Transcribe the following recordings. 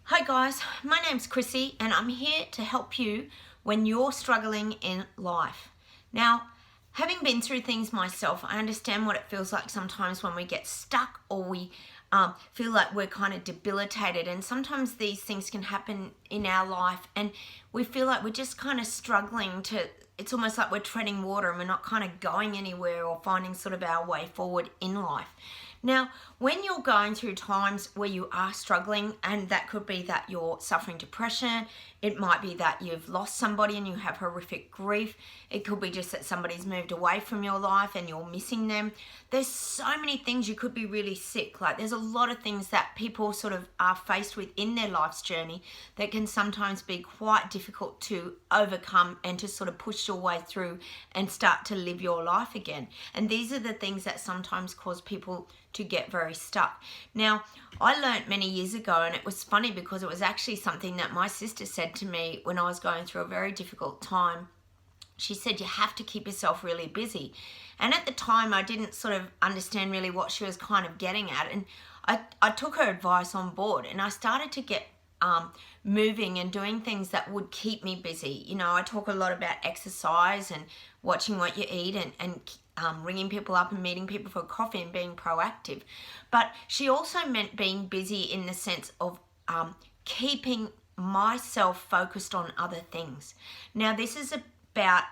Hi guys, my name's Chrissy and I'm here to help you when you're struggling in life. Now, having been through things myself, I understand what it feels like sometimes when we get stuck or we feel like we're kind of debilitated, and sometimes these things can happen in our life and we feel like we're just kind of struggling to, it's almost like we're treading water and we're not kind of going anywhere or finding sort of our way forward in life. Now, when you're going through times where you are struggling, and that could be that you're suffering depression, it might be that you've lost somebody and you have horrific grief, it could be just that somebody's moved away from your life and you're missing them. There's so many things. You could be really sick. Like, there's a lot of things that people sort of are faced with in their life's journey that can sometimes be quite difficult to overcome and to sort of push your way through and start to live your life again. And these are the things that sometimes cause people to get very stuck. Now, I learned many years ago, and it was funny because it was actually something that my sister said to me when I was going through a very difficult time. She said, you have to keep yourself really busy. And at the time, I didn't sort of understand really what she was kind of getting at. And I took her advice on board and I started to get moving and doing things that would keep me busy. You know, I talk a lot about exercise and watching what you eat and ringing people up and meeting people for coffee and being proactive. But she also meant being busy in the sense of keeping myself focused on other things. Now, this is about,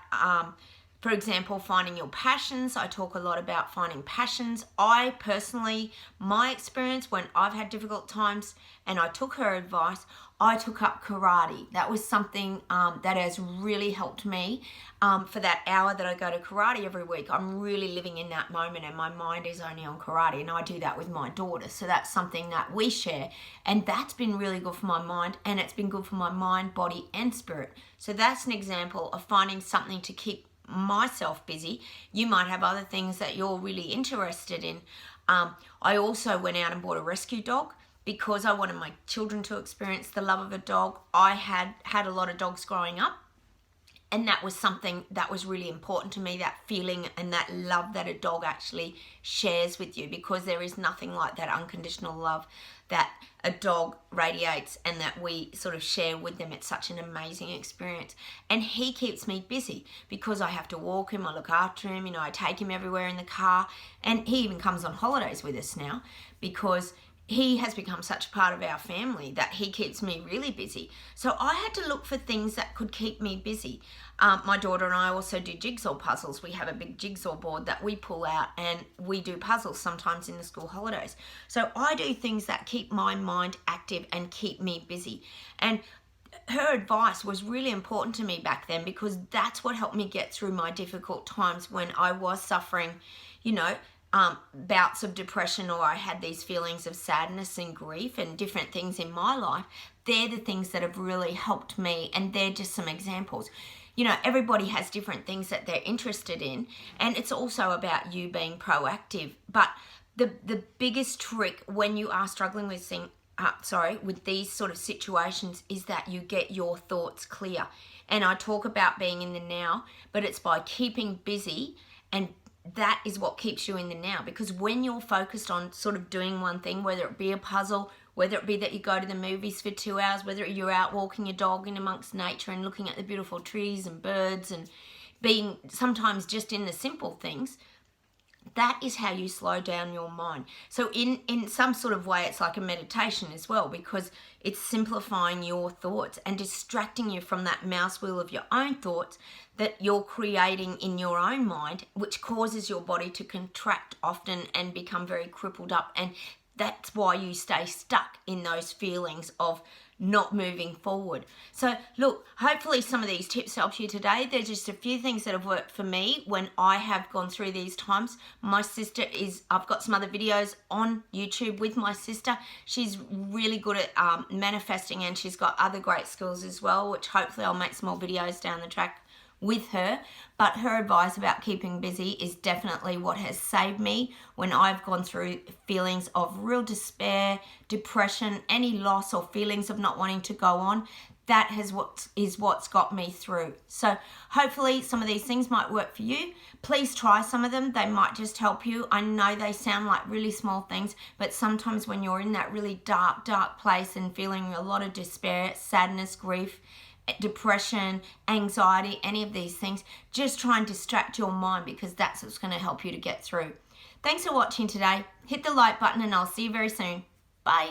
for example, finding your passions. I talk a lot about finding passions. I personally, my experience when I've had difficult times and I took her advice, I took up karate. That was something that has really helped me for that hour that I go to karate every week. I'm really living in that moment and my mind is only on karate, and I do that with my daughter. So that's something that we share, and that's been really good for my mind, and it's been good for my mind, body and spirit. So that's an example of finding something to keep myself busy. You might have other things that you're really interested in. I also went out and bought a rescue dog because I wanted my children to experience the love of a dog. I had a lot of dogs growing up, and that was something that was really important to me, that feeling and that love that a dog actually shares with you, because there is nothing like that unconditional love that a dog radiates and that we sort of share with them. It's such an amazing experience. And he keeps me busy because I have to walk him, I look after him, you know, I take him everywhere in the car, and he even comes on holidays with us now because he has become such a part of our family that he keeps me really busy. So I had to look for things that could keep me busy. My daughter and I also do jigsaw puzzles. We have a big jigsaw board that we pull out and we do puzzles sometimes in the school holidays. So I do things that keep my mind active and keep me busy. And her advice was really important to me back then because that's what helped me get through my difficult times when I was suffering, you know, bouts of depression, or I had these feelings of sadness and grief and different things in my life. They're the things that have really helped me, and they're just some examples. You know, everybody has different things that they're interested in, and it's also about you being proactive. But the biggest trick when you are struggling with with these sort of situations is that you get your thoughts clear. And I talk about being in the now, but it's by keeping busy, and that is what keeps you in the now. Because when you're focused on sort of doing one thing, whether it be a puzzle, whether it be that you go to the movies for 2 hours, whether you're out walking your dog in amongst nature and looking at the beautiful trees and birds and being sometimes just in the simple things, that is how you slow down your mind. So in some sort of way, it's like a meditation as well, because it's simplifying your thoughts and distracting you from that mouse wheel of your own thoughts that you're creating in your own mind, which causes your body to contract often and become very crippled up. And that's why you stay stuck in those feelings of not moving forward. So look, hopefully some of these tips help you today. There's just a few things that have worked for me when I have gone through these times. My sister I've got some other videos on YouTube with my sister. She's really good at manifesting, and she's got other great skills as well, which hopefully I'll make some more videos down the track with her. But her advice about keeping busy is definitely what has saved me when I've gone through feelings of real despair, depression, any loss, or feelings of not wanting to go on. that is what's got me through. So hopefully some of these things might work for you. Please try some of them. They might just help you. I know they sound like really small things, but sometimes when you're in that really dark place and feeling a lot of despair, sadness, grief, depression, anxiety, any of these things, just try and distract your mind, because that's what's going to help you to get through. Thanks for watching today. Hit the like button and I'll see you very soon. Bye.